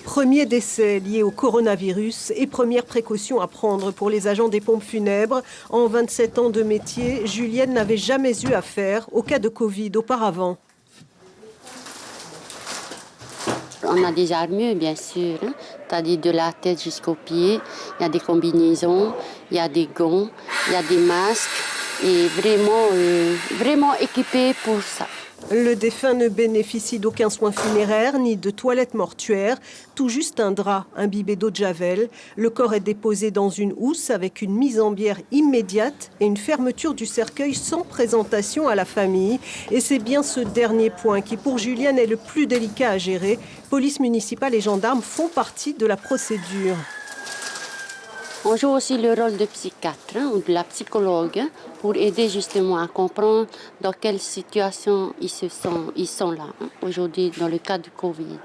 Premier décès lié au coronavirus et première précaution à prendre pour les agents des pompes funèbres. En 27 ans de métier, Julienne n'avait jamais eu affaire au cas de Covid auparavant. On a des armures, bien sûr, c'est-à-dire de la tête jusqu'aux pieds. Il y a des combinaisons, il y a des gants, il y a des masques et vraiment équipés pour ça. Le défunt ne bénéficie d'aucun soin funéraire ni de toilette mortuaire, tout juste un drap imbibé d'eau de javel. Le corps est déposé dans une housse avec une mise en bière immédiate et une fermeture du cercueil sans présentation à la famille. Et c'est bien ce dernier point qui, pour Julienne, est le plus délicat à gérer. Police municipale et gendarmes font partie de la procédure. On joue aussi le rôle de psychiatre ou de la psychologue pour aider justement à comprendre dans quelle situation ils sont là aujourd'hui dans le cas du Covid.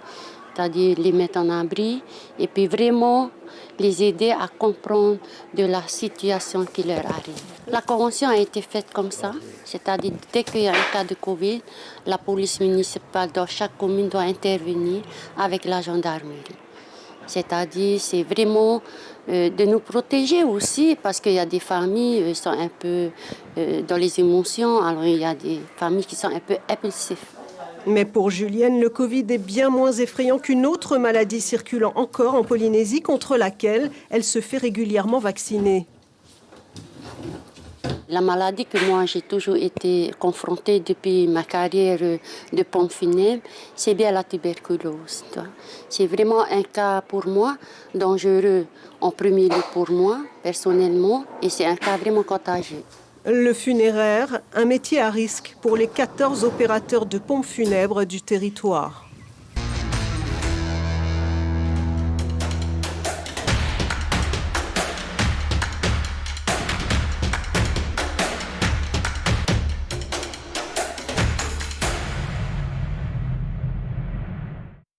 C'est-à-dire les mettre en abri et puis vraiment les aider à comprendre de la situation qui leur arrive. La convention a été faite comme ça, c'est-à-dire dès qu'il y a un cas de Covid, la police municipale dans chaque commune doit intervenir avec la gendarmerie. C'est-à-dire, c'est vraiment de nous protéger aussi, parce qu'il y a des familles qui sont un peu dans les émotions, alors il y a des familles qui sont un peu impulsives. Mais pour Julienne, le Covid est bien moins effrayant qu'une autre maladie circulant encore en Polynésie, contre laquelle elle se fait régulièrement vacciner. La maladie que moi j'ai toujours été confrontée depuis ma carrière de pompe funèbre, c'est bien la tuberculose. C'est vraiment un cas pour moi dangereux en premier lieu pour moi personnellement et c'est un cas vraiment contagieux. Le funéraire, un métier à risque pour les 14 opérateurs de pompes funèbres du territoire.